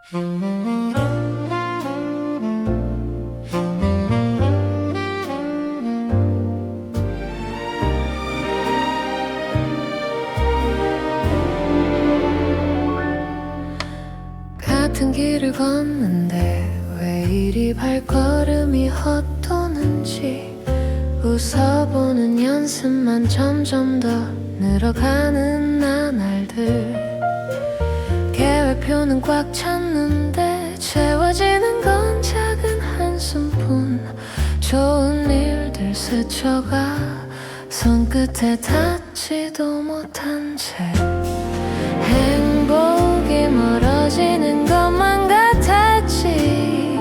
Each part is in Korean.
같은 길을 걷는데 왜 이리 발걸음이 헛도는지 웃어보는 연습만 점점 더 늘어가는 나날들. 계획표는 꽉 찼는데 채워지는 건 작은 한숨뿐. 좋은 일들 스쳐가 손끝에 닿지도 못한 채 행복이 멀어지는 것만 같았지.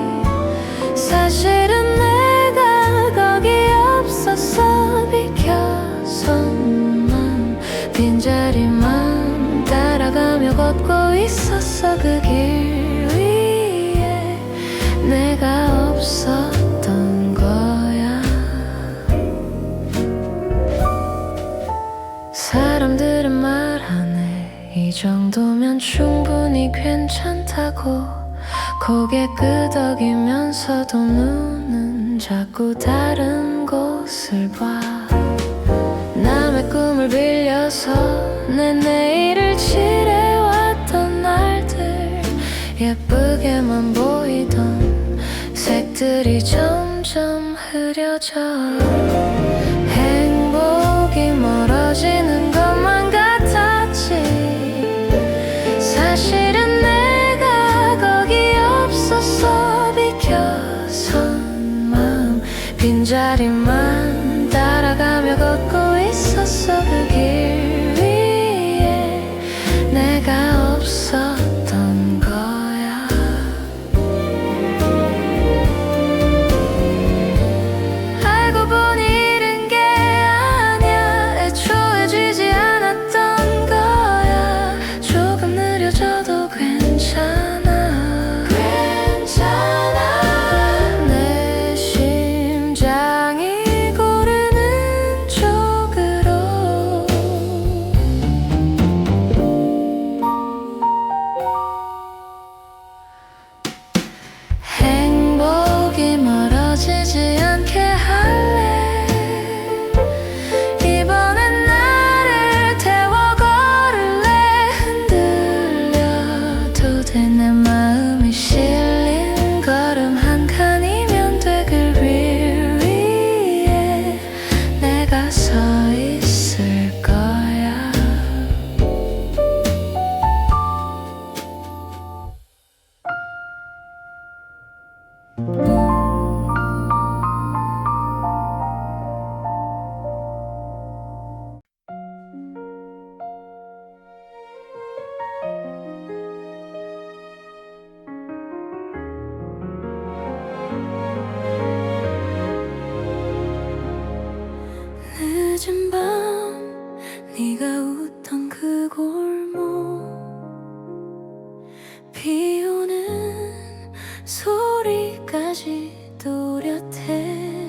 사실은 내가 거기 없었어. 비켜서만 빈자리만 따라가며 걷고 있었어. 그 길 위에 내가 없었던 거야. 사람들은 말하네, 이 정도면 충분히 괜찮다고. 고개 끄덕이면서도 눈은 자꾸 다른 곳을 봐. 남의 꿈을 빌려서 내 내일을 칠해왔던 날들. 예쁘게만 보이던 색들이 점점 흐려져. 행복이 멀어지는 것만 같았지. 사실은 내가 거기 없었어. 비켜선 마음 빈자리만 따라가며 걷고 있었어. 그 길 위에 내가 없었던 거야. 알고 보니 잃은 게 아니야. 애초에 쥐지 않았던 거야. 조금 느려져도 괜찮아. 괜찮아. 내 심장이 고르는 쪽으로. 행복이 멀어지지 않게 할래. 이번엔 나를 태워 걸을래. 흔들려도 돼. 내 마음이 실린 걸음 한 칸이면 돼. 그 길 위에 내가 서 있을 거야. 늦은 밤 네가 웃던 그 골목. 비 오는 소리까지 또렷해.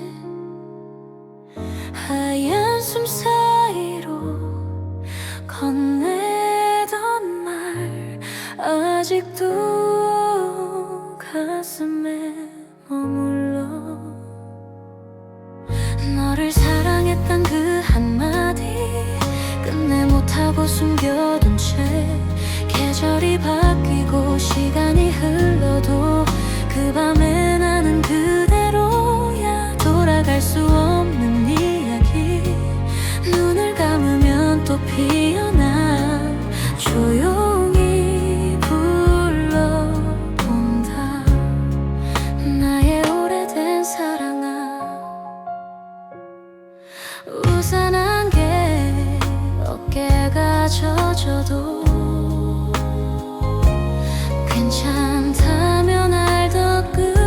하얀 숨 사이로 건네던 말 아직도 가슴에 머물러. 너를 사랑했던 그 한마디 끝내 못하고 숨겨둔 채 계절이 바뀌고 시간이 흘러도 그 밤에 나는 그대로야. 돌아갈 수 없는 이야기. 눈을 감으면 또 피어나. 조용히 불러본다. 나의 오래된 사랑아. 우산 안개 어깨가 젖어도 괜찮다면 알던 끝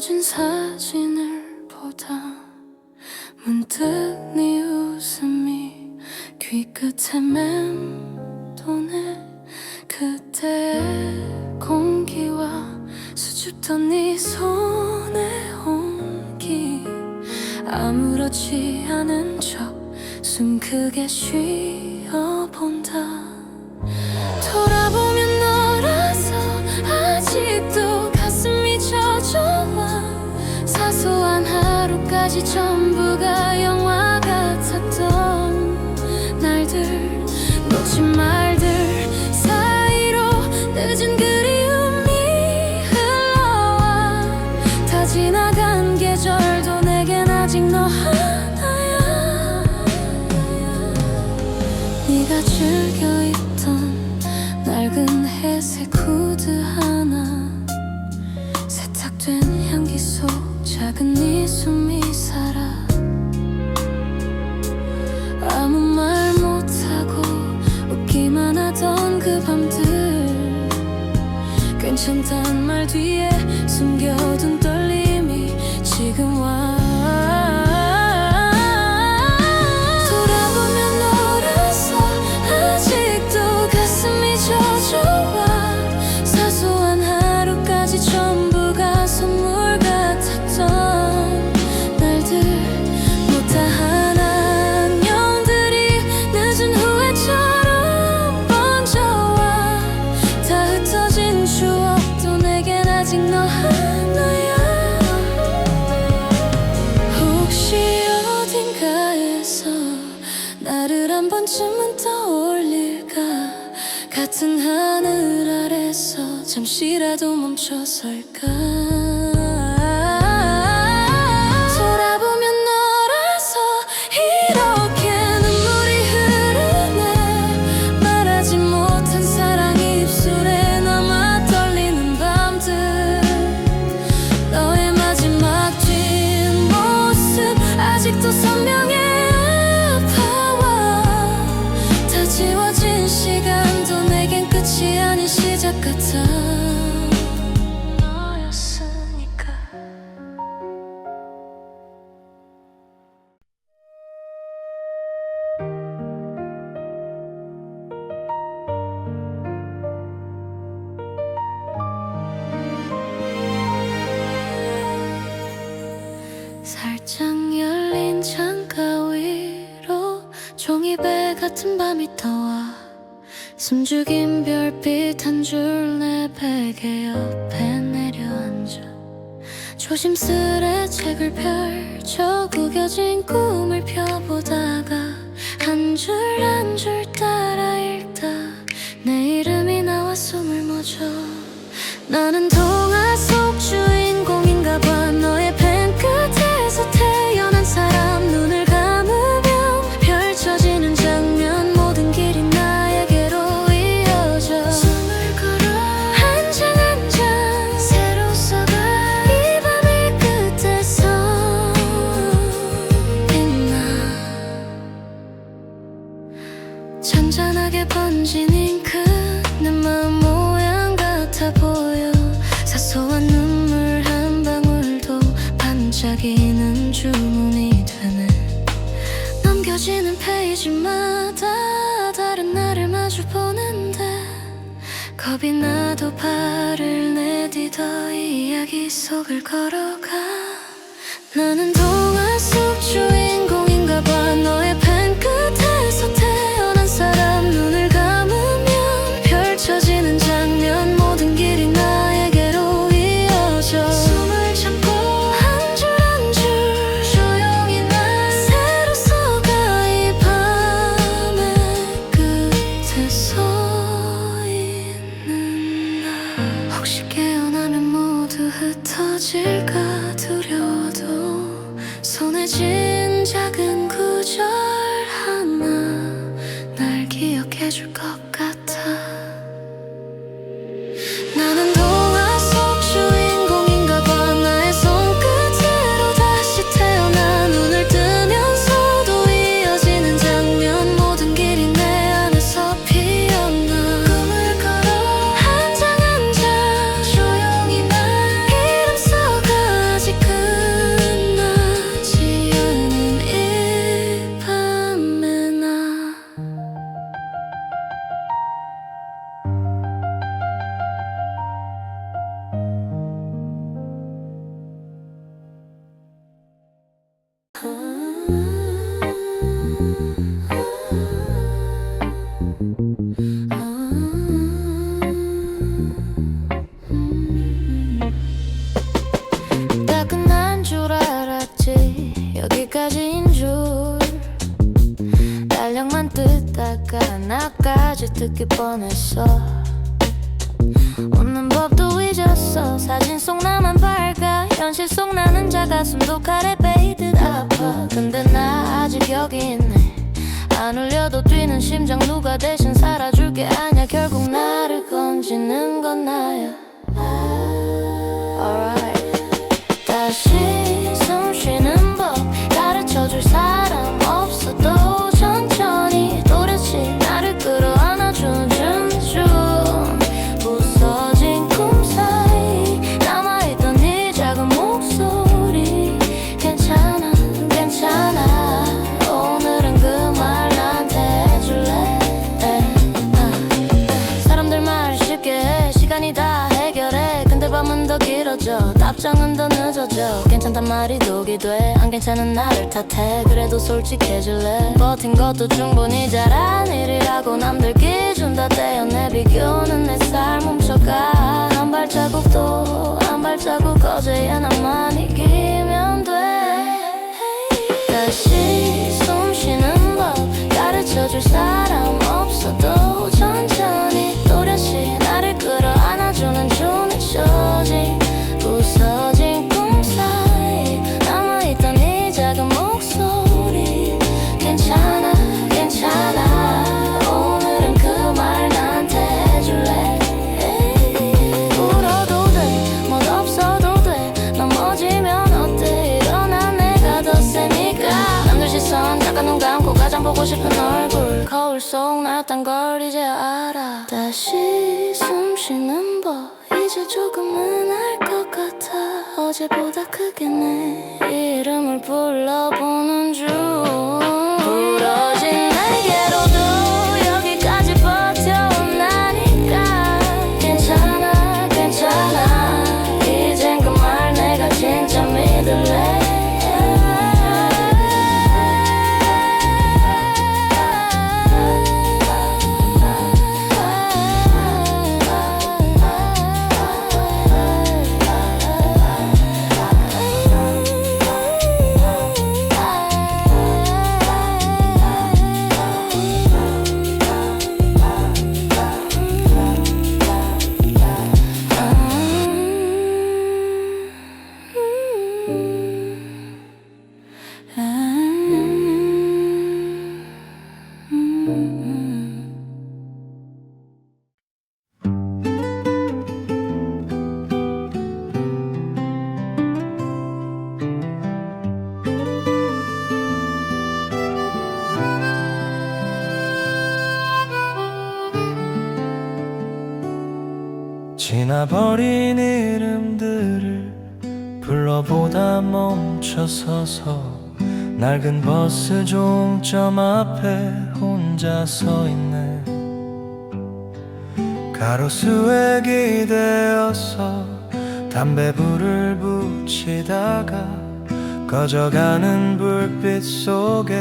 찍어진 사진을 보다 문득 네 웃음이 귀끝에 맴도네. 그때의 공기와 수줍던 네 손의 온기, 아무렇지 않은 척 숨 크게 쉬어본다. 돌아보면 너라서 아직도 가슴이 젖어와. 사소한 하루까지 전부가 영화 같았던 날들, 놓친 말들 사이로 늦은 그리움이 흘러와. 다 지나간 계절도 내겐 아직 너 하나야. 네가 즐겨 입던 낡은 회색 후드 하나, 세탁된 향기 속 작은 네 숨이 살아. 아무 말 못하고 웃기만 하던 그 밤들, 괜찮단 말 뒤에 숨겨둔 떨림이 지금 와. 돌아보면 너라서 아직도 가슴이 젖어와. 사소한 하루까지 전부가 선물 같았던 날들, 못다한 안녕들이 늦은 후회처럼 번져와. 다 흩어진 추억도 내겐 아직 너 하나야. 혹시 어딘가에서 나를 한 번쯤은 떠올릴까. 같은 하늘 아래서 잠시라도 멈춰설까. 돌아보면 너라서 이렇게 눈물이 흐르네. 말하지 못한 사랑이 입술에 남아 떨리는 밤들, 너의 마지막 뒷모습 아직도 선명해 아파와. 다 지워진 시간도 내겐 끝이 아닌 시작 같아. 너였으니까. 살짝 열린 창가 위로 종이배 같은 밤이 떠와. 숨죽인 별빛 한 줄 내 베개 옆에 내려앉아. 조심스레 책을 펼쳐 구겨진 꿈을 펴보다가 한 줄 한 줄 따라 읽다 내 이름이 나와 숨을 멎어. 나는 동화 속 주인공인가 봐. 너의 펜 끝에서 태어난 사람. 눈을 감으면 펼쳐지는 장면, 모든 길이 나에게로 이어져. 숨을 걸어 한 장 한 장 새로 써가. 이 밤의 끝에서 빛나. 잔잔하게 번진 잉크, 내 마음 모양 같아 보여. 사소한 눈물 한 방울도 반짝이는 주문이 되네. 넘겨지는 페이지마다 다른 나를 마주 보는데 겁이 나도 발을 내디뎌 이야기 속을 걸어가. 나는 동화 속 주인공인가 봐. 너의 펜 끝에서 태어난 사람. 눈을 감으면 펼쳐지는 장면, 모든 길이 나에게로 이어져. 숨을 참고 한 줄 한 줄 조용히 난 새로 써가. 이 밤의 끝에 서 있는 나. 혹시 깨어나면 모두 흩어질까 두려워도 손에 쥔 작은 구절 듣다가 나까지 듣기 뻔했어. 웃는 법도 잊었어. 사진 속 나만 밝아, 현실 속 나는 작아. 숨도 칼에 베이듯 아파. 근데 나 아직 여기 있네. 안 울려도 뛰는 심장 누가 대신 살아줄게. 아냐 결국 나를 건지는 건 나야. Alright. 다시 숨 쉬는 법 가르쳐줄 사람 없어도 천천히 또렷이 나를 끌어안아준 춤춤. 부서진 꿈 사이 남아있던 네 작은 목소리. 괜찮아 괜찮아 오늘은 그 말 나한테 해줄래. 사람들 말 쉽게 해 시간이 다 해결해. 근데 밤은 더 길어져 답장은 더 늦어져. 괜찮단 말이 독이 돼. 안 괜찮은 나를 탓해. 그래도 솔직해질래. 버틴 것도 충분히 잘한 일이라고 남들 기준 다 떼어내. 비교는 내 삶 훔쳐가. 한 발자국 또 한 발자국 어제야 나만 이기면 돼. 다시 숨 쉬는 법 가르쳐줄 사람 없어도 천천히 또렷이 나를 끌어안아주는 주는 조직. 부서진 꿈 사이 남아있던 네 작은 목소리. 괜찮아 괜찮아 오늘은 그 말 나한테 해줄래. 울어도 돼 멋없어도 돼. 넘어지면 어때 일어나 내가 더 세니까. 남들 시선 잠깐 눈 감고 가장 보고 싶은 얼굴. 거울 속 나였단 걸 이제 알아. 다시 숨 쉬는 법 이제 조금은 알 것 같아. 어제보다 크게 내 이름을 불러보는 중. 부러진 날개로도 여기까지 버텨온다니까. 괜찮아 괜찮아 이젠 그 말 내가 진짜 믿을래. 지나버린 이름들을 불러보다 멈춰서서 낡은 버스 종점 앞에 혼자 서 있네. 가로수에 기대어서 담배불을 붙이다가 꺼져가는 불빛 속에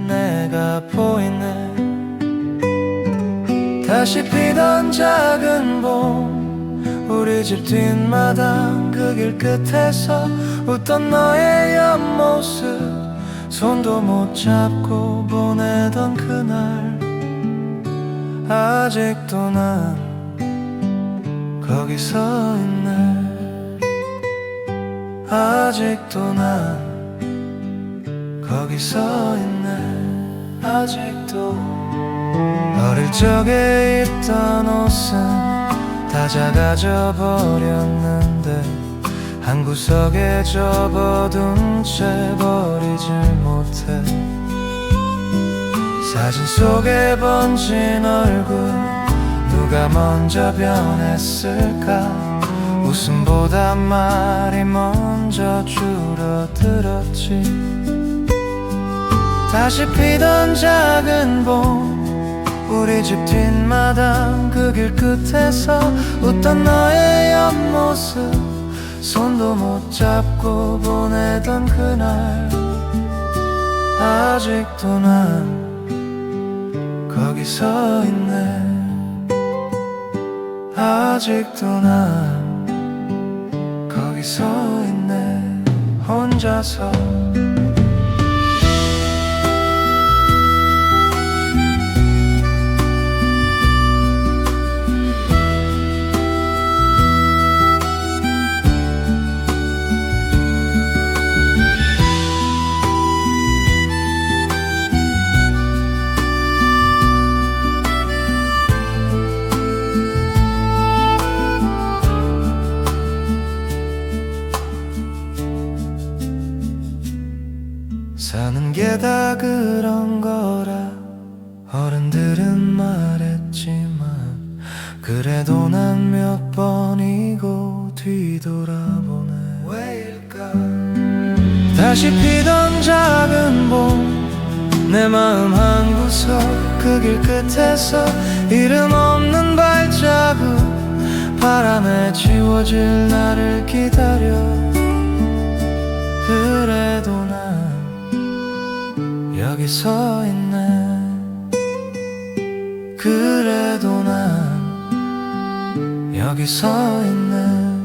내가 보이네. 다시 피던 작은 봄 우리 집 뒷마당 그 길 끝에서 웃던 너의 옆모습. 손도 못 잡고 보내던 그날 아직도 난 거기 서 있네. 아직도 난 거기 서 있네. 아직도 어릴 적에 입던 옷은 다 작아져 버렸는데 한 구석에 접어둔 채 버리질 못해. 사진 속에 번진 얼굴 누가 먼저 변했을까. 웃음보다 말이 먼저 줄어들었지. 다시 피던 작은 봄 우리 집 뒷마당 그 길 끝에서 웃던 너의 옆모습. 손도 못 잡고 보내던 그날 아직도 난 거기 서 있네. 아직도 난 거기 서 있네. 혼자서 어른들은 말했지만 그래도 난 몇 번이고 뒤돌아보네. 왜일까? 다시 피던 작은 봄, 내 마음 한구석 그 길 끝에서 이름 없는 발자국, 바람에 지워질 나를 기다려. 그래도 난 여기 서 있네. 그래도 난 여기 서 있네.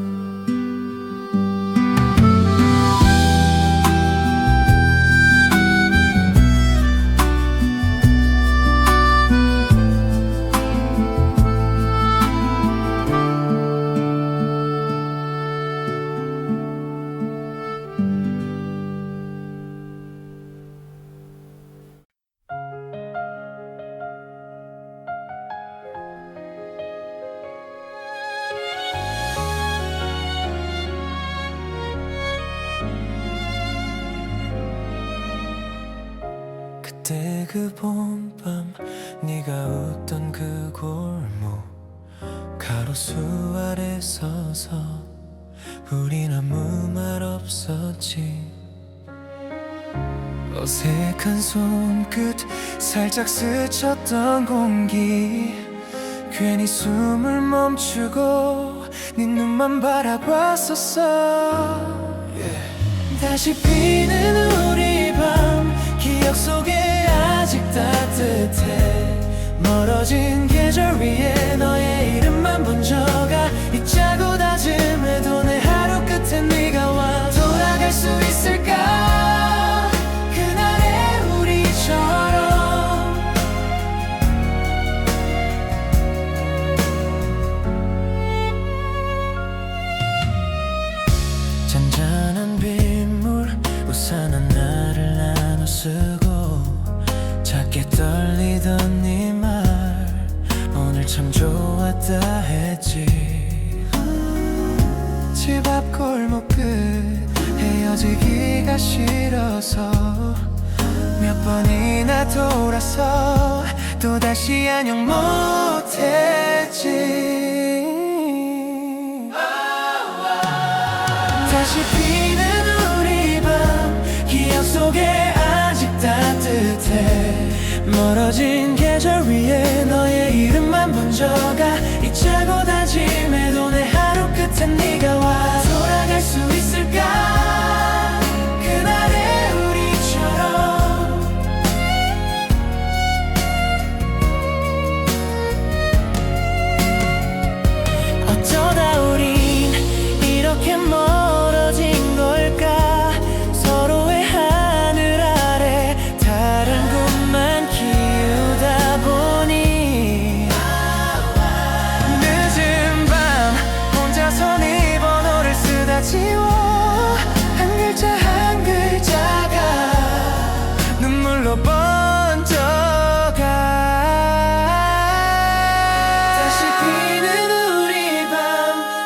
그때 그 봄밤 네가 웃던 그 골목 가로수 아래 서서 우린 아무 말 없었지. 어색한 손끝 살짝 스쳤던 공기, 괜히 숨을 멈추고 네 눈만 바라봤었어. 다시 피는 우리 밤 기억 속에 아직 따뜻해. 멀어진 계절 위에 너의 이름만 번져가. 잊자고 다짐해도 내 하루 끝에 네가 와. 돌아갈 수 있을까 그날의 우리처럼. 잔잔한 빗물 우산 하나를 나눠 쓰고 작게 떨리던 네 말 오늘 참 좋았다 했지. 집 앞 골목 끝 헤어지기가 싫어서 몇 번이나 돌아서 또다시 안녕 못했지. 다시 피는 우리 밤 기억 속에 아직 따뜻해. 멀어진 계절 위에 너의 이름만 번져가. 잊자고 다짐해도 내 하루 끝에 네가 와. 돌아갈 수 있을까 그날의 우리처럼. 어쩌다 우린 이렇게 멀어진 걸까. 서로의 하늘 아래 다른 꿈만 키우다 보니 늦은 밤 혼자서 네 번호를 쓰다 지워. 한 글자 한 글자가 눈물로 번져가. 다시 피는 우리 밤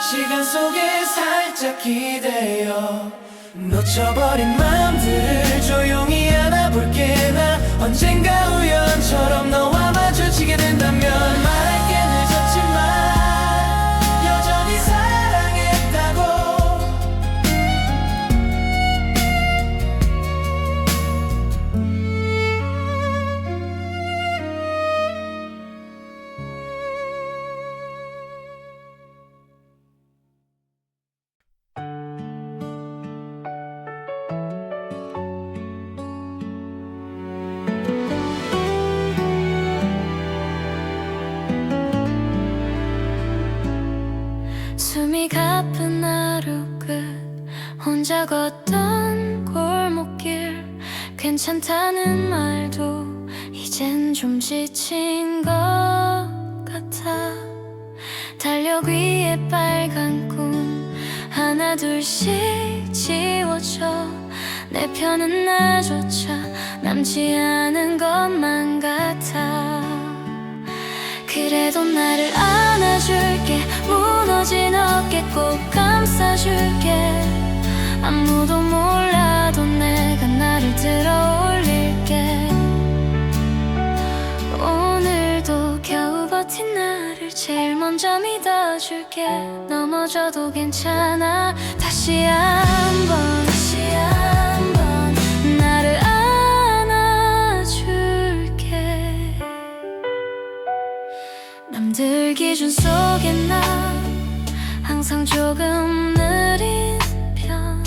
시간 속에 살짝 기대어. 놓쳐버린 맘들을 조용히 안아볼게. 나 언젠가 우연처럼 너와 마주치게 된다면. 말할게 늦었지만 여전히 사랑했다고. 숨이 가쁜 하루 끝 혼자 걷던 골목길. 괜찮다는 말도 이젠 좀 지친 것 같아. 달력 위에 빨간 꿈 하나 둘씩 지워져. 내 편은 나조차 남지 않은 것만 같아. 그래도 나를 안아줄게. 무너진 어깨 꼭 감싸줄게. 아무도 몰라도 내가 나를 들어 올릴게. 오. 버틴 나를 제일 먼저 믿어줄게. 넘어져도 괜찮아. 다시 한번 나를 안아줄게. 남들 기준 속에 나 항상 조금 느린 편.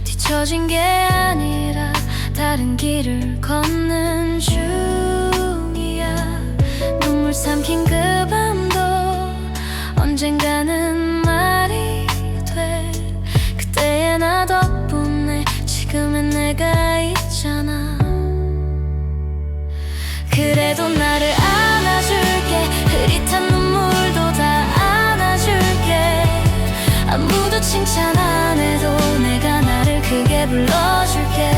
뒤처진 게 아니라 다른 길을 걷는 중이야. 눈물 삼킨 그 밤도 언젠가는 말이 돼. 그때의 나 덕분에 지금의 내가 있잖아. 그래도 나를 안아줄게. 흐릿한 눈물도 다 안아줄게. 아무도 칭찬 안 해도 내가 나를 크게 불러줄게.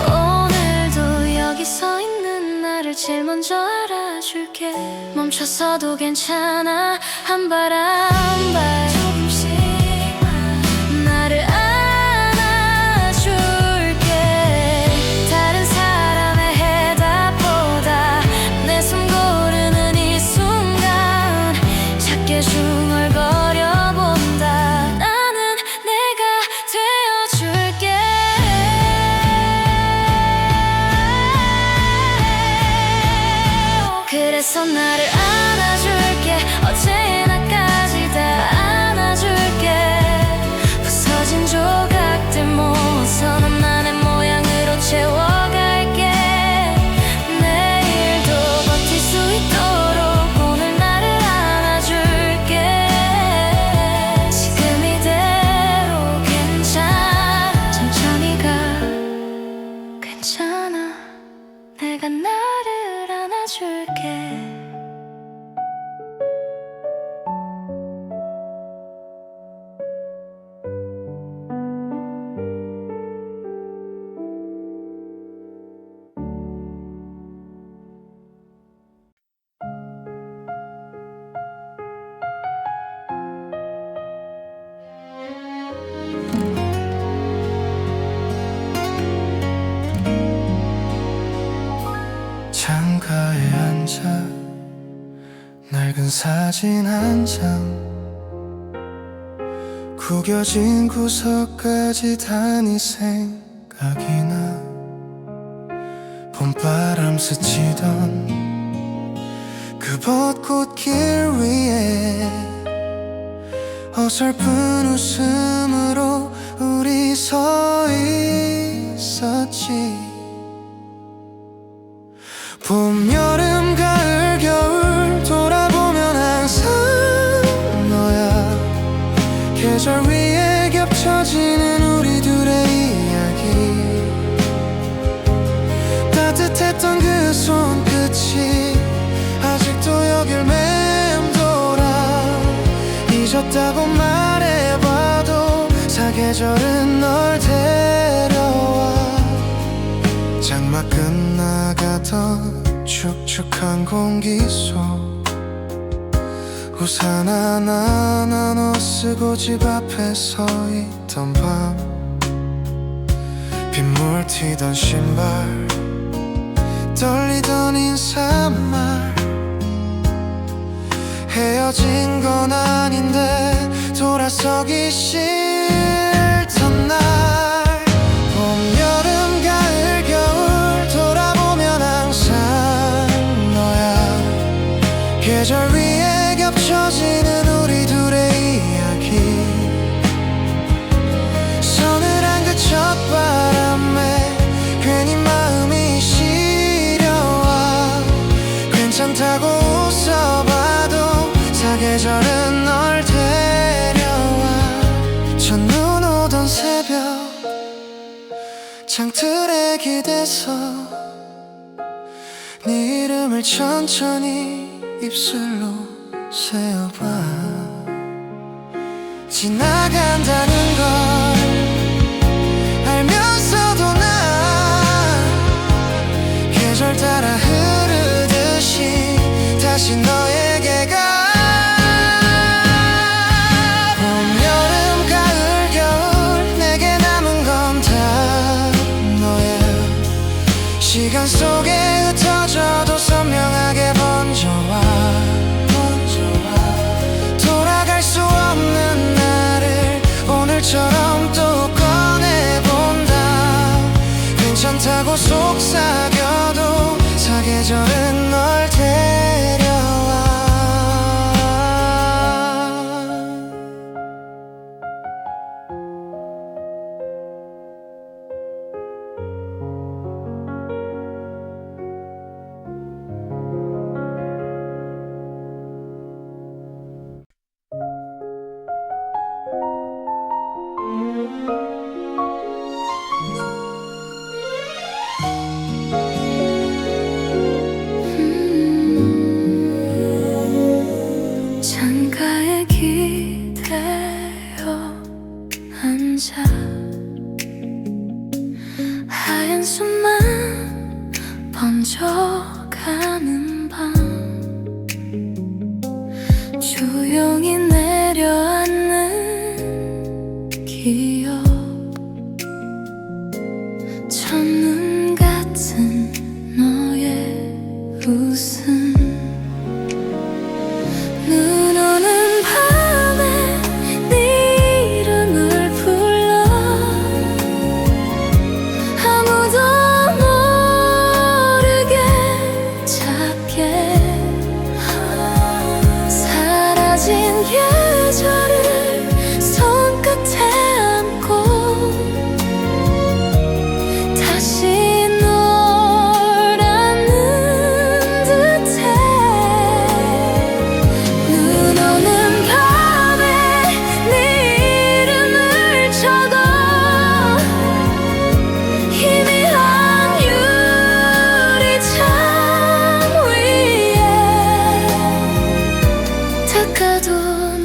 오늘도 여기 서 있는 나를 제일 먼저 알아줄게. 멈춰서도 괜찮아. 한 발 한 발 조금씩만 나를 안아줄게. 다른 사람의 해답보다 내 숨 고르는 이 순간 작게 중얼거려 본다. 나는 내가 되어줄게. 그래서 나를 안아줄게. 어제나까지 다 안아줄게. 부서진 조각들 모아서 넌 나의 모양으로 채워갈게. 내일도 버틸 수 있도록 오늘 나를 안아줄게. 지금 이대로 괜찮아. 천천히 가. 괜찮아. 내가 나를 안아줄게. 창가에 앉아 낡은 사진 한 장. 구겨진 구석까지 다 네 생각이 나. 봄바람 스치던 그 벚꽃길 위에 어설픈 웃음으로 우리 서 있었지. 봄, 여름, 가을, 겨울 돌아보면 항상 너야. 계절 위에 겹쳐지는 우리 둘의 이야기. 따뜻했던 그 손끝이 아직도 여길 맴돌아. 잊었다고 말해봐도 사계절은 널 데려와. 장마 끝나가던 축축한 공기 속 우산 하나 나눠 쓰고 집 앞에 서 있던 밤. 빗물 튀던 신발 떨리던 인사말. 헤어진 건 아닌데 돌아서기 싫던 날. 봄, 여름, 가을, 겨울 돌아보면 항상 너야. 계절 위에 겹쳐지는 우리 둘의 이야기. 서늘한 그 첫바람에 괜히 마음이 시려와. 괜찮다고 웃어봐도 사계절은 널 데려와. 첫눈 오던 새벽 창틀에 기대서 네 이름을 천천히 입술로 세어봐. 지나간다는 걸 알면서도 난 계절 따라 흐르듯이 다시 너에게 가. 봄, 여름, 가을, 겨울 내게 남은 건 다 너야. 시간 속에 흩어져도 선명하게 번져 가는 밤 조용히 내려앉는 기억 첫눈 같은 너의 웃음 눈 오는 밤에 네 이름을 불러 아무도 모르게 작게 사라진 계절을 손끝에 안고 다시 너라는 듯해 눈 오는 밤에 네 이름을 적어 희미한 유리창 위에 닦아도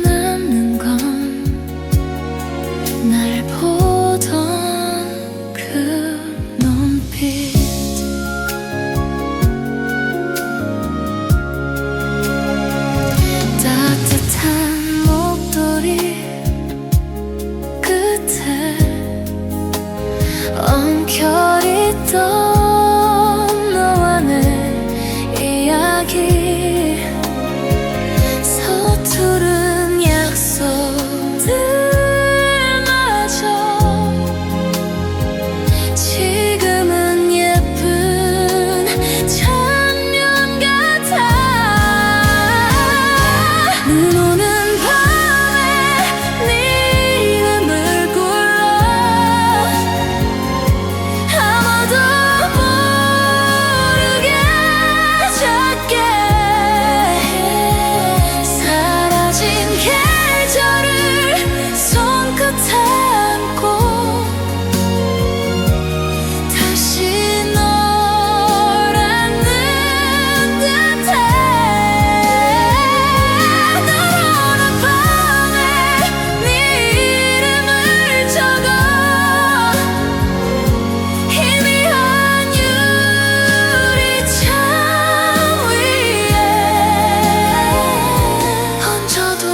남는 건 날 보던 그 눈빛 따뜻한 목도리 끝에 엉켜있던 너와 내 이야기 서투른 약속들마저 지금은 예쁜 천년 같아 눈 오는 밤에 네 이름을 불러 아무도 모르게 작게 사라진 계절을 손끝에 안고 다시 너라는 듯해 눈 오는 밤에 네 이름을 적어 희미한 유리창 위에 얹혀도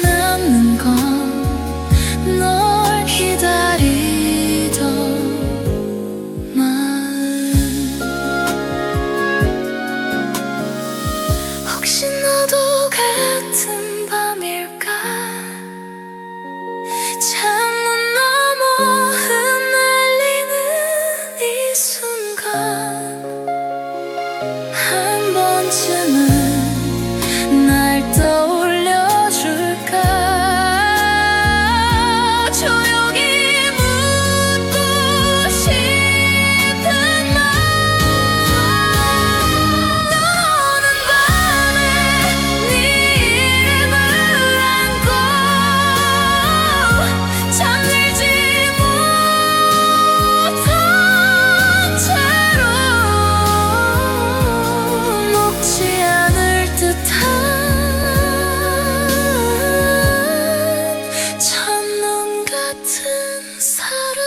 남는 건 널 기다리던 마음 혹시 너도 같은 밤일까 창문 너머 흩날리는 이 순간 한 번쯤은 날 떠올려줄까 조용히 묻고 싶은 마음 눈 오는 밤에 네 이름을 안고 잠들지 못한 채로 녹지 않을 듯한 첫눈 같은 사랑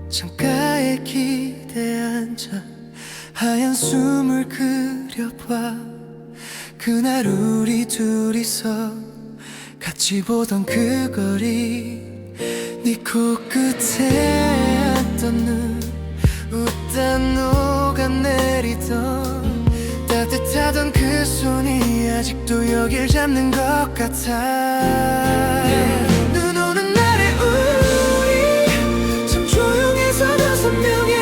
창가에 기대 앉아 하얀 숨을 그려봐 그날 우리 둘이서 같이 보던 그 거리 네 코끝에 앉던 눈 웃다 녹아내리던 따뜻하던 그 손이 아직도 여길 잡는 것 같아 눈 오는 날에 우리 참 조용해서 다섯 명의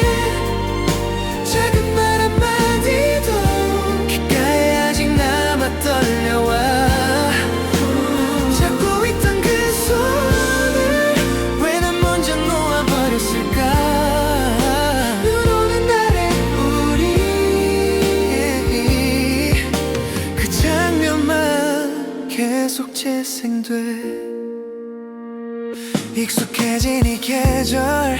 작은 말 한마디도 귓가에 아직 남아 떨려와 잡고 있던 그 손을 왜 난 먼저 놓아버렸을까 눈 오는 날에 우리 그 계속 재생돼. 익숙해진 이 계절,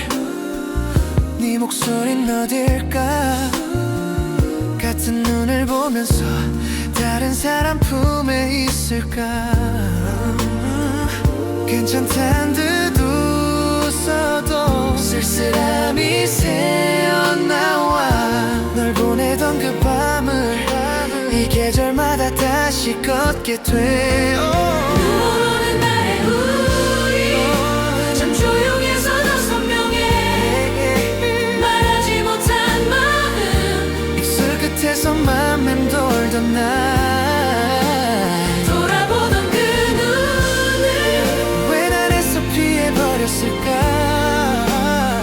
네 목소린 어딜까. 같은 눈을 보면서 다른 사람 품에 있을까. 괜찮단 듯 웃어도 쓸쓸함이 새어나와. 널 보내던 그 밤을 이 계절마다 다시 걷게 돼. 눈 오는 날에 우리 참 조용해서 더 선명해. 말하지 못한 마음 입술 끝에서 맘 맴돌던 날, 돌아보던 그 눈을 왜 나에서 피해버렸을까.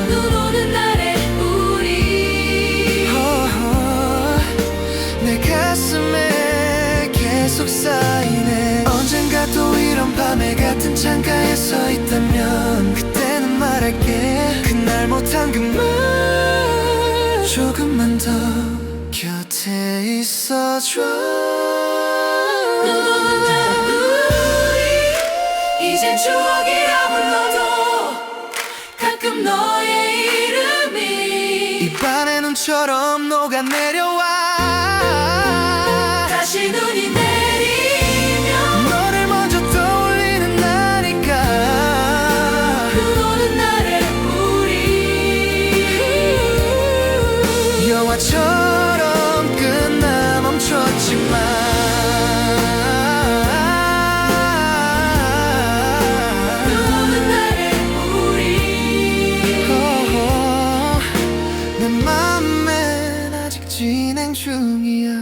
눈 오는 날에 우리 내 가슴에 계속 쌓이네. 언젠가 또 이런 밤에 같은 창가에 서 있다면 그때는 말할게. 그날 못한 그 말 조금만 더 곁에 있어줘. 눈 오는 날 우리 이젠 추억이라 불러도 가끔 너의 이름이 이 밤의 눈처럼 녹아내려와. 다시 눈이 내리면 너를 먼저 떠올리는 날이니까. 눈 오는 날에 우리 영화처럼 끝나 멈췄지만 눈 오는 날에 우리 내 맘엔 아직 진행 중이야.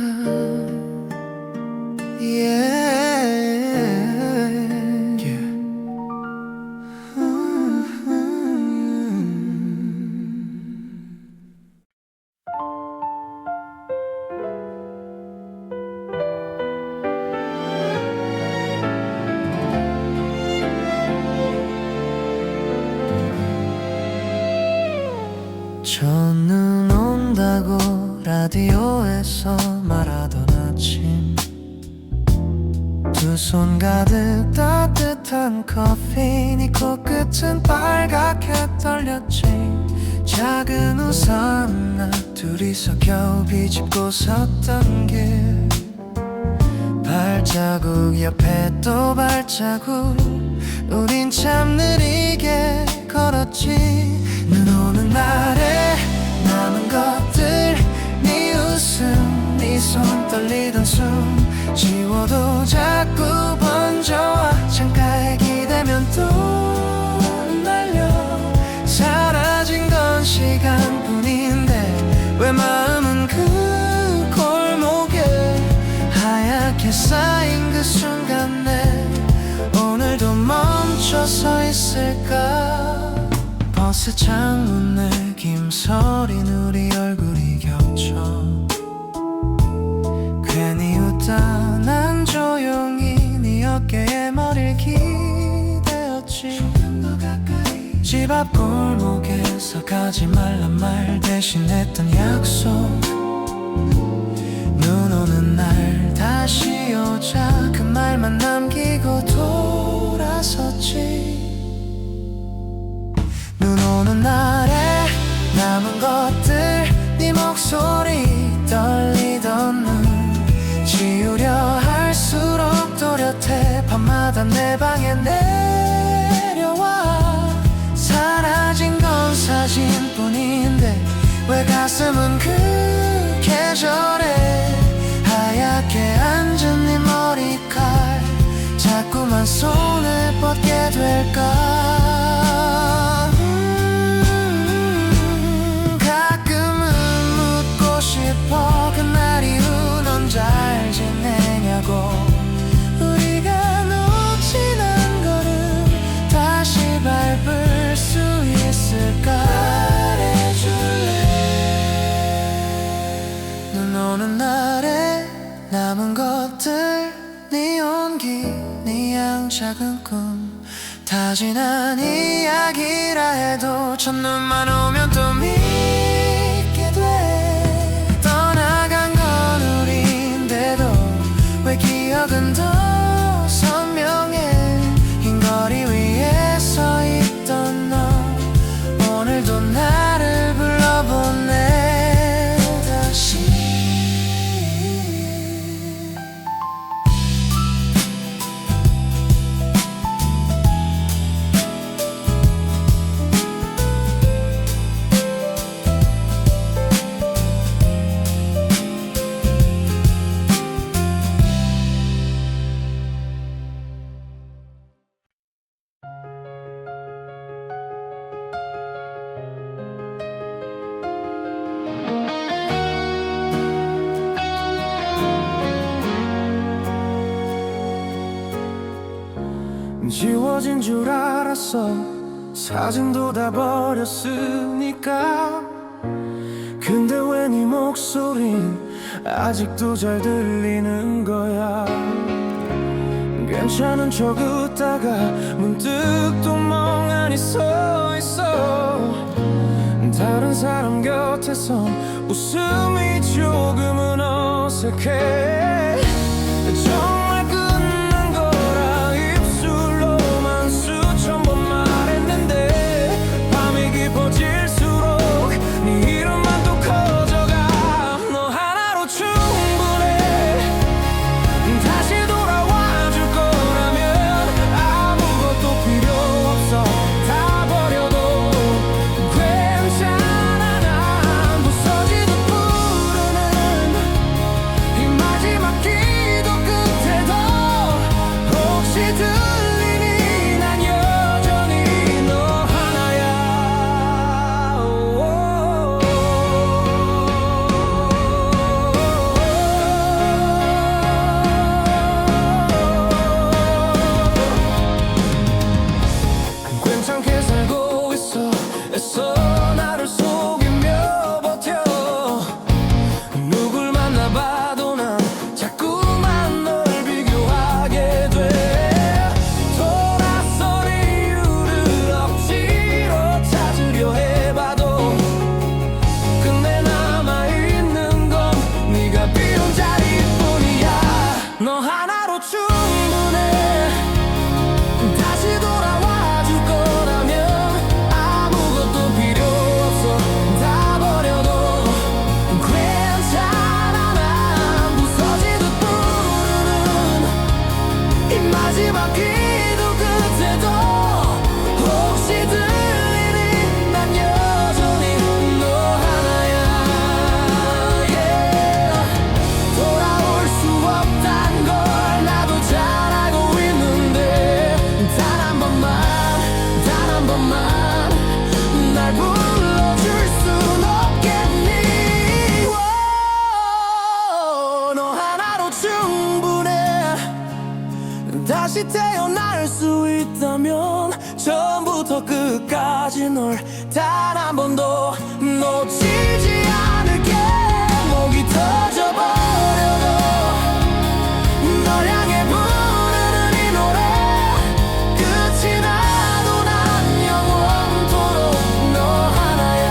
첫눈 온다고 라디오에서 말하던 아침, 두 손 가득 따뜻한 커피, 네 코끝은 빨갛게 떨렸지. 작은 우산 하나 둘이서 겨우 비집고 섰던 길, 발자국 옆에 또 발자국, 우린 참 느리게 걸었지. 눈 오는 날에 남은 것들, 네 웃음, 네 손 떨리던 숨 지워도 자꾸 번져와. 창가에 기대면 또 날려. 사라진 건 시간뿐인데 왜 마음은 그 골목에 하얗게 쌓인 그 순간에 오늘도 멈춰 서 있을까. 버스 창문에 김서린 우리 얼굴이 겹쳐. 괜히 웃다 난 조용히 네 어깨에 머리를 기대었지. 집 앞 골목에서 가지 말란 말 대신했던 약속. 눈 오는 날 다시 오자 그 말만 남기고 돌아섰지. 눈 오는 날에 남은 것들, 네 목소리 떨리던 눈 지우려 할수록 또렷해. 밤마다 내 방에 내려와. 사라진 건 사진뿐인데 왜 가슴은 그 계절에 하얗게 앉은 네 머리칼 자꾸만 손을 뻗게 될까. 가끔은 묻고 싶어. 그날 이후 넌 잘 지내냐고. 우리가 놓친 걸음 다시 밟을 수 있을까. 말해줄래. 눈 오는 날에 남은 것들, 네 온기, 네 작은 꿈, 다 지난 이야기라 해도 첫눈만 오면 또 믿게 돼. 떠나간 건 우린데도 왜 기억은 더 운명의 긴 거리 위에 서 있던 너 오늘도 나를 불러보내 다시. 지워진 줄 알았어. 사진도 다 버렸으니까. 근데 왜 네 목소린 아직도 잘 들리는 거야. 괜찮은 척 웃다가 문득 또 멍하니 서 있어. 다른 사람 곁에선 웃음이 조금은 어색해. 정말 끝난 거라 입술로만 수천 번 말했는데 밤이 깊어질수록 네 이름만 또 커져가. 너 하나로 충분해. 다시 돌아와 줄 거라면 아무것도 필요 없어. 다 버려도 괜찮아. 난 부서지듯 부르는 이 마지막 기도 끝에도 혹시 들리니 난 여전히 너 하나야. 괜찮게 살고 있어. 애써 나를 속이며 버텨. 누굴 만나봐도 난 자꾸만 널 비교하게 돼. 돌아설 이유를 억지로 찾으려 해봐도 끝내 남아있는 건 네가 비운 자리뿐이야. 너 하나로 충분해. 다시 돌아와 줄 거라면 아무것도 필요 없어. 다 버려도 괜찮아. 난 부서지듯 부르는 이 마지막 기도 끝에도 혹시 들리니 난 여전히 너 하나야. 돌아올 수 없단 걸 나도 잘 알고 있는데 단 한 번만 날 불러줄 순 없겠니? 너 하나로 충분해. 다시 태어날 수 있다면 처음부터 끝까지 널 단 한 번도 놓치지 않을게. 목이 터져버려도 널 향해 부르는 이 노래 끝이 나도 난 영원토록 너 하나야.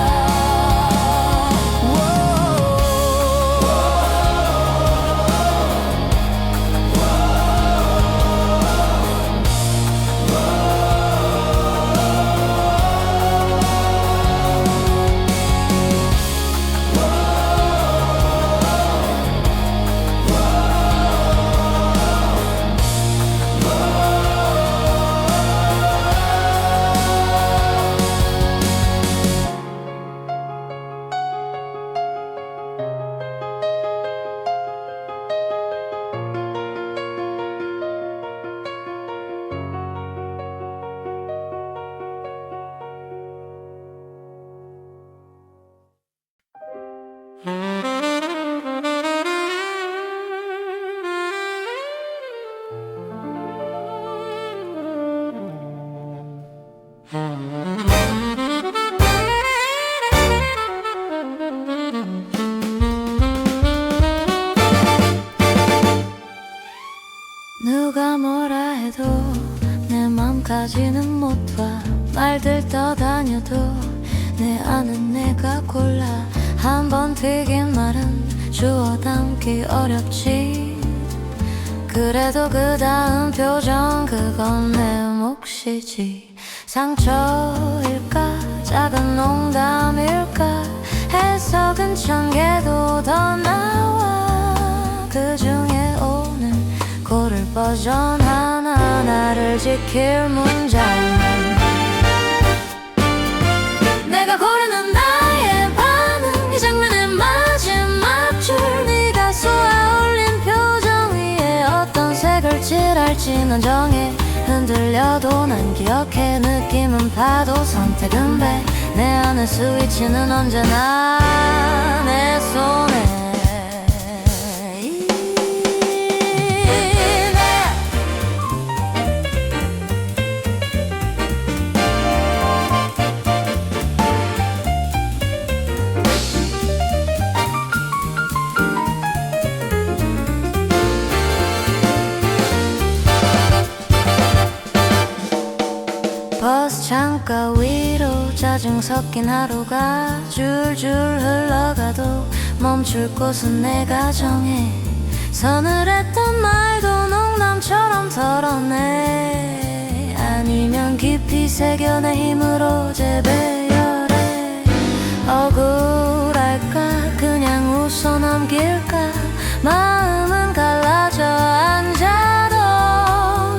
누가 뭐라 해도 내 맘까지는 못 와. 말들 떠다녀도 내 안은 내가 골라. 한 번 튀긴 말은 주워 담기 어렵지. 그래도 그 다음 표정 그건 내 몫이지. 상처일까 작은 농담일까 해석은 천 개도 더 나와. 그 중에 오는 고를 버전 하나 나를 지킬 문장은 내가 고르는 나의 반응. 이 장면의 마지막 줄 네가 쏘아올린 표정 위에 어떤 색을 칠할지 넌 정해. 흔들려도 난 기억해. 느낌은 파도 선택은 배. 내 안의 스위치는 언제나 내 손에. 버스 창가 위로 짜증 섞인 하루가 줄줄 흘러가도 멈출 곳은 내가 정해. 서늘했던 말도 농담처럼 털어내. 아니면 깊이 새겨내 힘으로 재배열해. 억울할까 그냥 웃어 넘길까. 마음은 갈라져 앉아도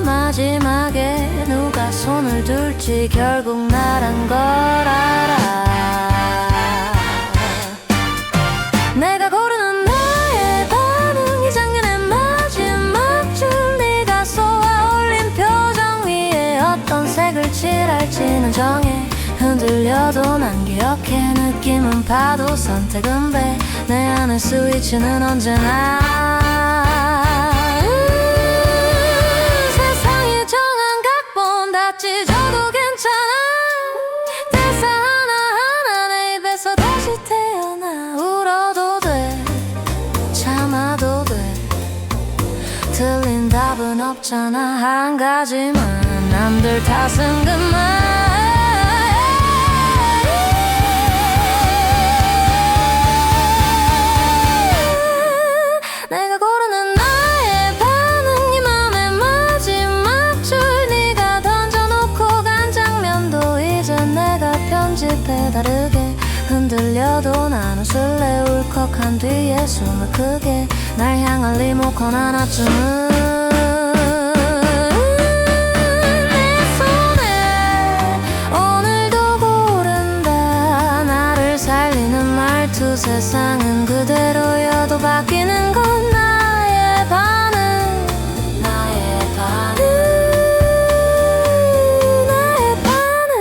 마지막에 누가 손을 둘지 결국 나란 걸 알아. 내가 고르는 나의 반응. 이 장면의 마지막 줄 네가 쏘아올린 표정 위에 어떤 색을 칠할지는 정해. 흔들려도 난 기억해. 느낌은 파도 선택은 배. 내 안의 스위치는 언제나 세상이 정한 각본 다 찢어도 괜찮아. 대사 하나하나 내 입에서 다시 태어나. 울어도 돼 참아도 돼. 틀린 답은 없잖아. 한 가지만 남들 탓은 그만. 내가 고르는 나의 반응. 이 맘의 마지막 줄 네가 던져놓고 간 장면도 이제 내가 편집해 다르게. 흔들려도 난 웃을래. 울컥한 뒤에 숨을 크게. 날 향한 리모컨 하나쯤은 내 손에. 오늘도 고른다. 나를 살리는 말투. 세상은 그대로여도 바뀌는 건 나의 반응. 나의 반응. 나의 반응.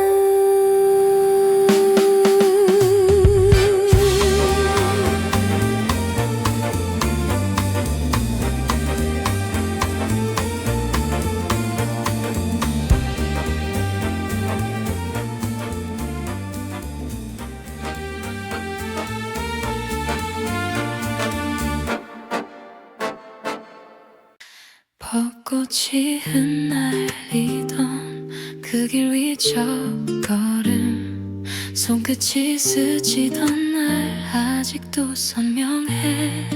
벚꽃이 흩날리던 그 길 위 첫걸음. 손끝이 스치던 날 아직도 선명해.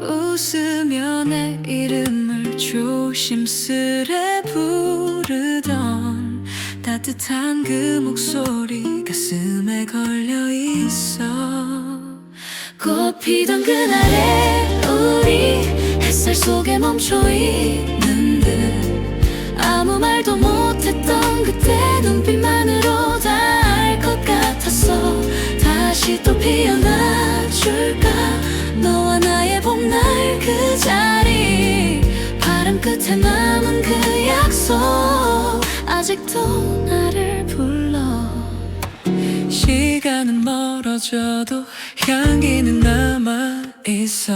웃으며 내 이름을 조심스레 부르던 따뜻한 그 목소리 가슴에 걸려 있어. 꽃 피던 그날의 우리 햇살 속에 멈춰 있는 듯. 아무 말도 못했던 그때 눈빛만으로 다 알 것 같았어. 다시 또 피어나 줄까. 너와 나의 봄날 그 자리. 바람 끝에 남은 그 약속 아직도 나를 불러. 시간은 멀어져도 향기는 남아있어.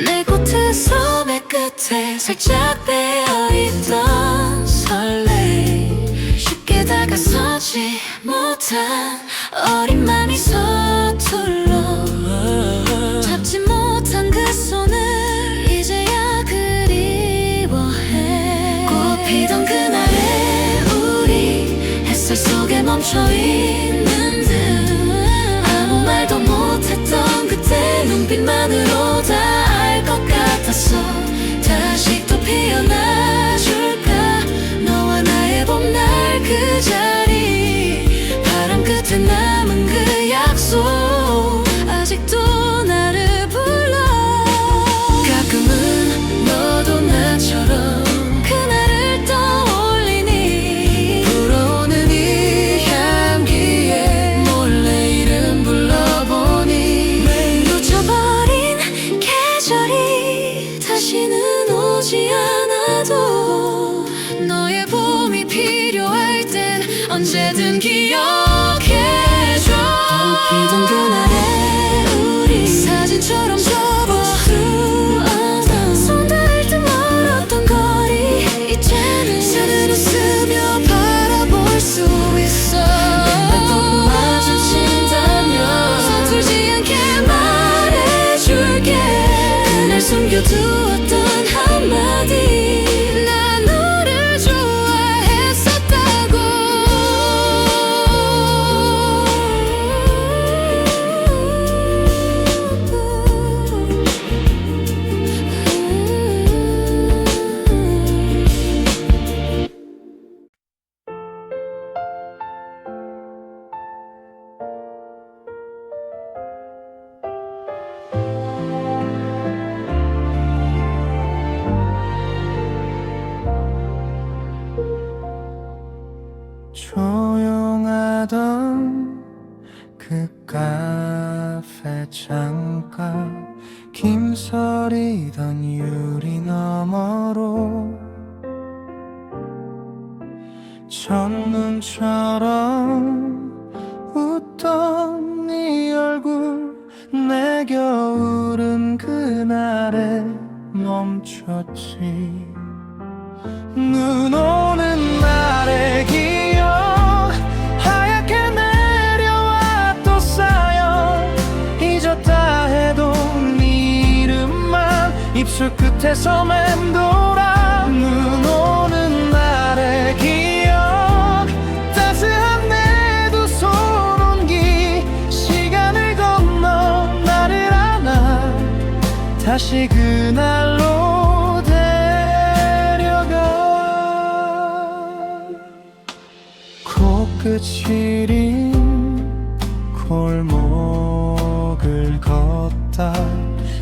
내 코트서 배끝에 살짝 배어있던 설레. 쉽게 다가서지 못한 어린 맘이 서툴러. 잡지 못한 그 손을 이제야 그리워해. 꽃 피던 그날의 우리 햇살 속에 멈춰있는 듯. 아무 말도 못했던 그때 눈빛만으로 다 알 것 같았어. 오지 않아도 너의 봄이 필요할 땐 언제든 기억해줘. 비던 그날의 우리 사진처럼 접어 손 닿을 듯 멀었던 거리 이제는 눈을 웃으며 바라볼 수 있어. 또 마주친다면 서툴지 않게 말해줄게. 그날 숨겨두었던 한마디 난 너를 좋아했었다고. 조용하던 그 카페 창가 김서리던 유리 너머로 첫눈처럼 웃던 네 얼굴 내 겨울은 그날에 멈췄지. 눈 오는 날의 기억 하얗게 내려와 또 쌓여 잊었다 해도 네 이름만 입술 끝에서 맴돌아. 눈 오는 날의 기억 따스한 내 두 손 온기 시간을 건너 나를 안아 다시 그날로 데려가. 코끝 시린 골목을 걷다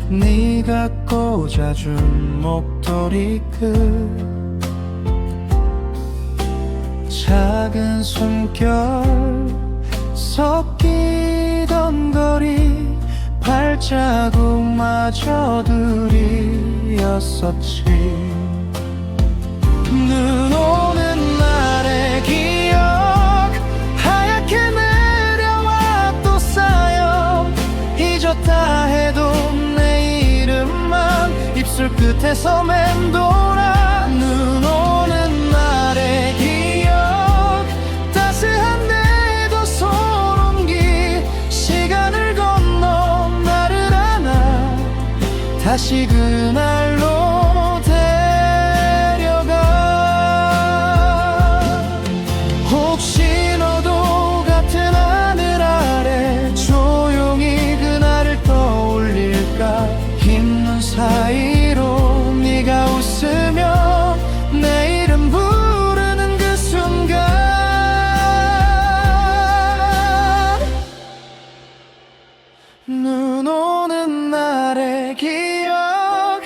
네가 꽂아준 목도리 끝 작은 숨결 섞이던 거리 발자국마저 들이었었지. 눈 오는 날의 기억 하얗게 내려와 또 쌓여 잊었다 해도 내 이름만 입술 끝에서 맴돌아. 눈 오는 날의 기억 따스한 내 두 손 온기 시간을 건너 나를 안아 다시 그날로 데려가. 혹시 너도 같은 하늘 아래 조용히 그날을 떠올릴까. 흰 눈 사이로 네가 웃으며 내 이름 부르는 그 순간 눈 오는 날의 기억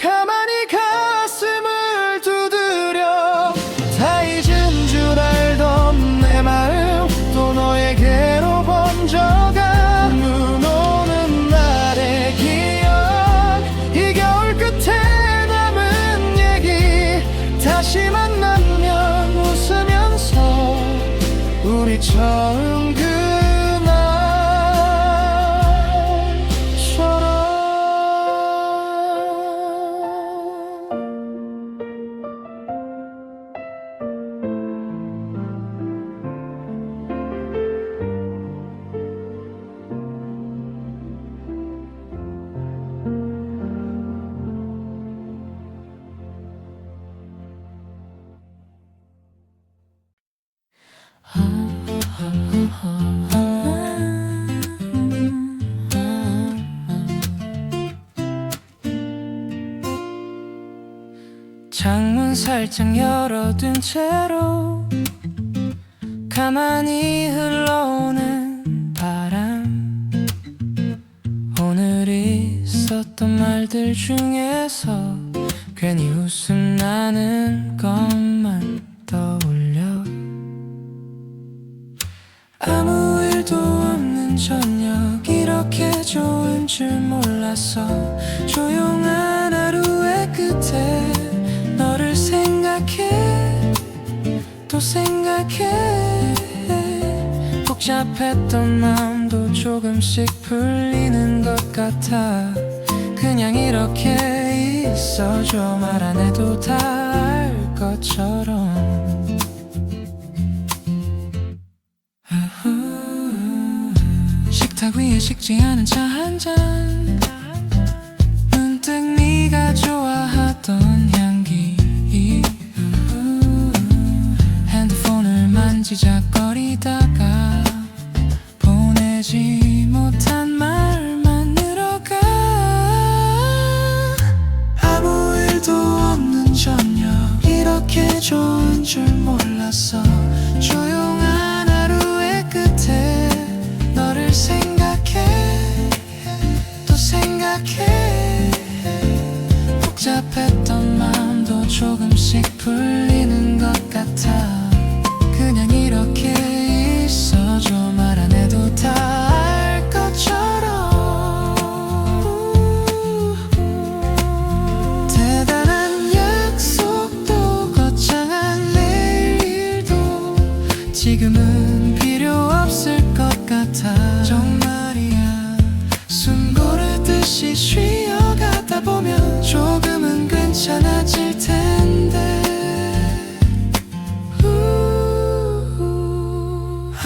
가만히 가슴을 두드려 다 잊은 줄 알던 내 마음 또 너에게로 번져가. 눈 오는 날의 기억 이 겨울 끝에 남은 얘기 다시 만나면 웃으면서 우리 처음 창문 살짝 열어둔 채로 가만히 흘러오는 바람. 오늘 있었던 말들 중에서 괜히 웃음 나는 것만 떠올려. 아무 일도 없는 저녁 이렇게 좋은 줄 몰랐어. 조용한 하루의 끝에 또 생각해. 복잡했던 마음도 조금씩 풀리는 것 같아. 그냥 이렇게 있어줘. 말 안 해도 다 알 것처럼. 식탁 위에 식지 않은 차 한 잔, 문득 네가 좋아하던 향기. 핸드폰을 만지작거리다가 보내지 못한 말만 늘어가. 아무 일도 없는 저녁, 이렇게 좋은 줄 몰랐어. 조용한 하루의 끝에 너를 생각해, 또 생각해. 복잡했던 마음도 조금씩 풀리는 것 같아. 그냥 이렇게 있어줘. 말 안 해도 다 알 것처럼. 대단한 약속도 거창한 내일도 지금은 필요 없을 것 같아. 정말이야. 숨 고르듯이 쉬어가다 보면 조금은 괜찮아질 텐데.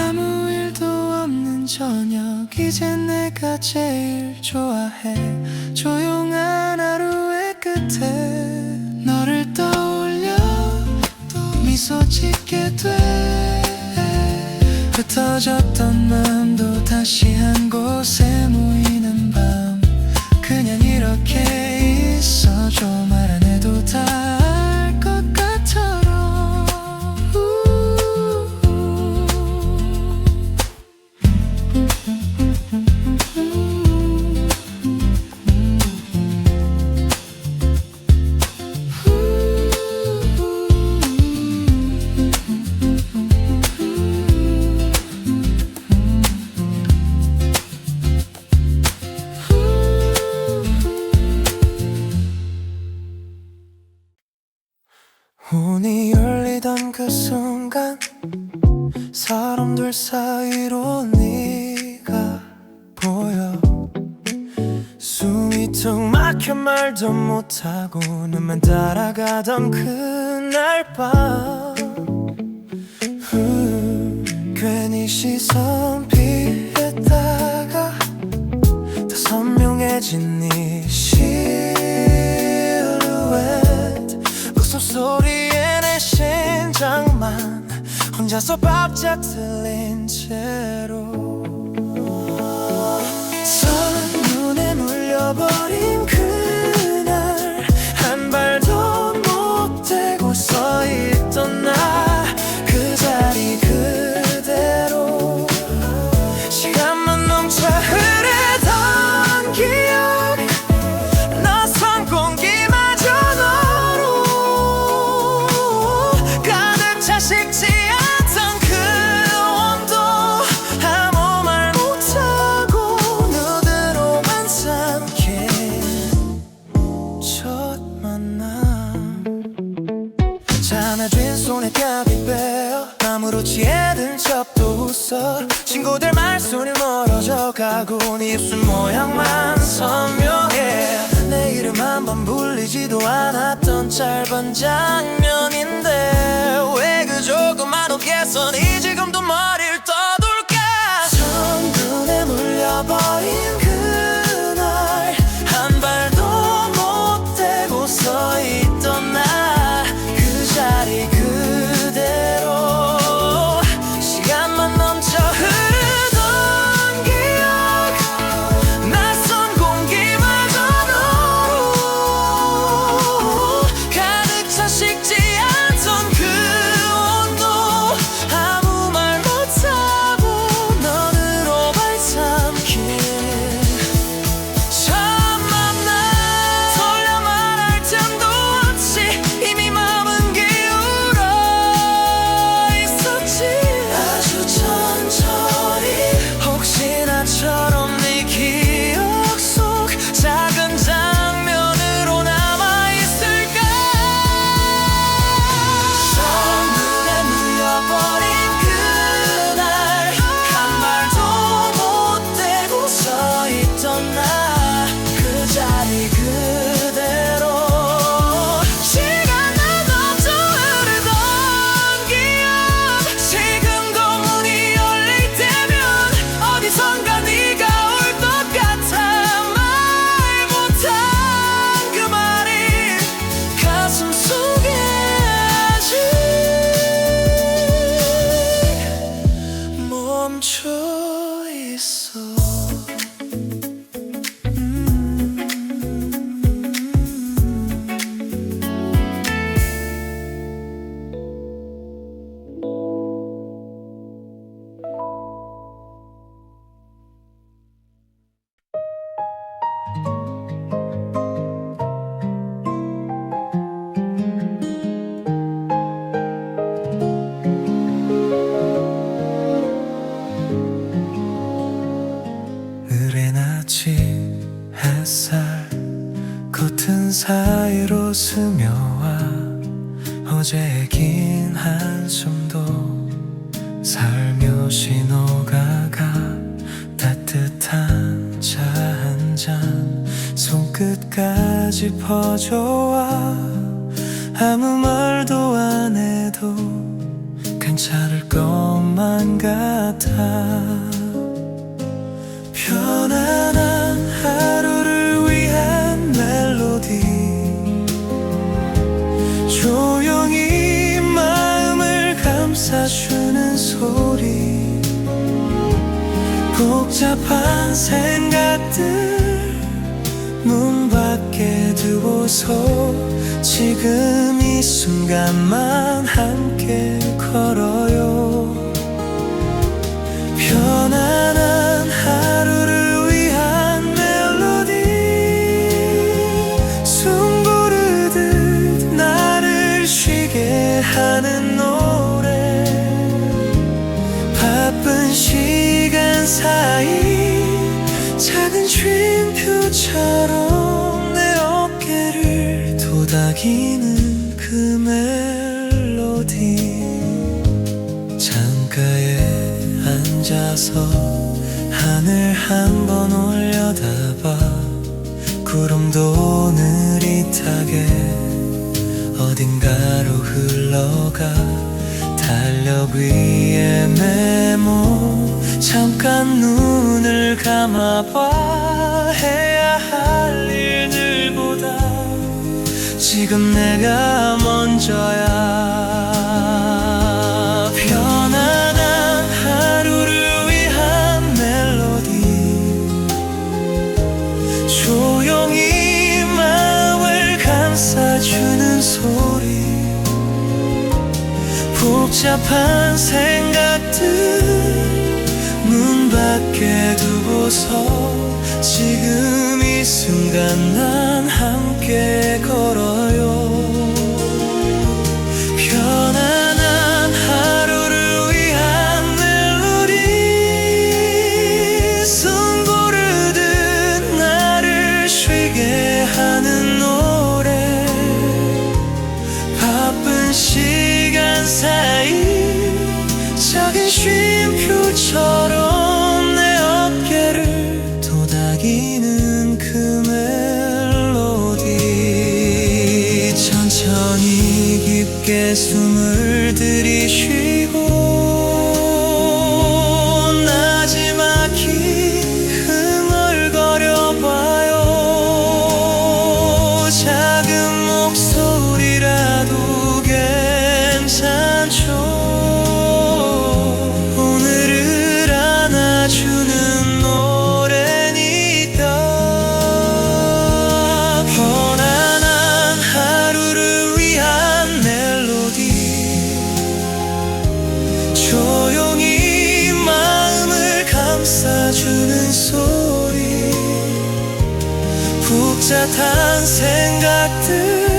아무 일도 없는 저녁, 이제 내가 제일 좋아해. 조용한 하루의 끝에 너를 떠올려 미소 짓게 돼. 흩어졌던 마음도 다시 한 곳에 모이는 밤. 그냥 이렇게 있어줘. 말 안 해도 다 알 것 같처럼. 문이 열리던 그 순간, 사람들 사이로 네가 보여. 숨이 턱 막혀 말도 못하고 눈만 따라가던 그날 밤. 괜히 시선 피했다가 더 선명해진 네 실루엣. 웃음소리에 내 심장만 혼자서 바짝 틀린 채로 첫눈에 물려버린 그날, 한 발도 못 대고 서 있던 나. 그 자리 그대로 시간만 멈춰 흐르던 기억. 낯선 공기마저 너로 가득 차 식지 않던 그 온도. 아무 말 못하고 눈으로만 삼킨 첫 만남. 잠아든 손에 땀이 빼어 아무렇지 않은 척도 웃어. 친구들 말소리 멀어져 가고 네 입술 모양만 선명해. 내 이름 한 번 불리지도 않았던 짧은 장면인데 왜 그 조그만 옷에서 네 지금도 머리를 떠돌까. 첫눈에 물려버린 그날, 한 발도 못 대고 서 있던 나. 그 자리 그대로 시간만 멈춰 흐르던 기억. 낯선 공기마저 너로 가득 차 식지 어제의 긴 한숨도 살며시 녹아가 따뜻한 차 한 잔 손끝까지 퍼져와 아무 말도 안 해도 괜찮을 것만 같아. 편안한 하루를 위한 멜로디 조용히 마음을 감싸주는 소리 복잡한 생각들 문 밖에 두고서 지금 이 순간만 함께 걸어요. 편안한 하루를 위한 멜로디 숨 고르듯 나를 쉬게 하는 노래 바쁜 시간 사이 작은 쉼표처럼 내 어깨를 도닥이는 그 멜로디 창가에 앉아서 하늘 한번 올려다봐 구름도 느릿하게 어딘가로 흘러가 달력 위에 메모 잠깐 눈을 감아봐 해야 할 일들보다 지금 내가 먼저야. 편안한 하루를 위한 멜로디 조용히 마음을 감싸주는 소리 복잡한 생각들 문 밖에 두고서 지금 이 순간 난 함께 걸어요. 편안한 하루를 위한 멜로디 숨 고르듯 나를 쉬게 하는 노래 바쁜 시간 사이 작은 쉼표처럼 내 어깨를 도닥이는 그 멜로디 천천히 깊게 숨을 들이쉬고 나지막히 흥얼거려봐요. 작은 목소리라도 괜찮죠. 오늘을 안아주는 노래니까. 편안한 하루를 위한 멜로디 조용히 마음을 감싸주는 소리 복잡한 생각들